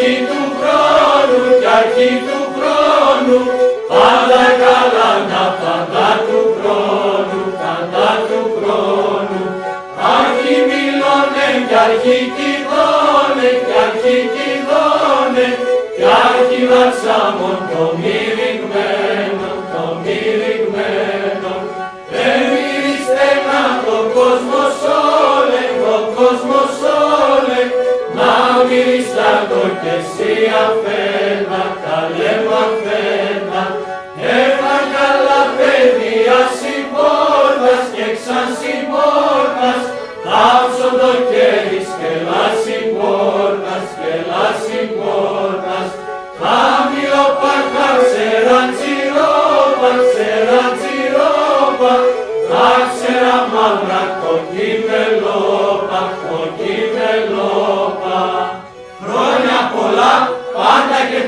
αρχή του χρόνου, κι αρχή του χρόνου, πάντα καλά να πάντα του χρόνου, πάντα του χρόνου. Αρχή μιλώνε κι αρχή κηδώνε, κι αρχή κηδώνε, κι αρχή βαψάμον το μυριγμένο, το μυριγμένο. Εμυρίστε να το κόσμος όλε, το κόσμος όλε, να μυριστά το κι εσύ αφένα, καλέ μ' αφένα. Έφα καλά παιδιά συμπόρτας και ξαν συμπόρτας, θάψω το κέρι σκελά συμπόρτας, σκελά συμπόρτας. Χαμηλό παχά ξεραντζιρόπα, ξεραντζιρόπα, θα ξέρα μαύρα κοκκιμελόπα, κοκκιμελόπα. Χρόνια πολλά, πάντα και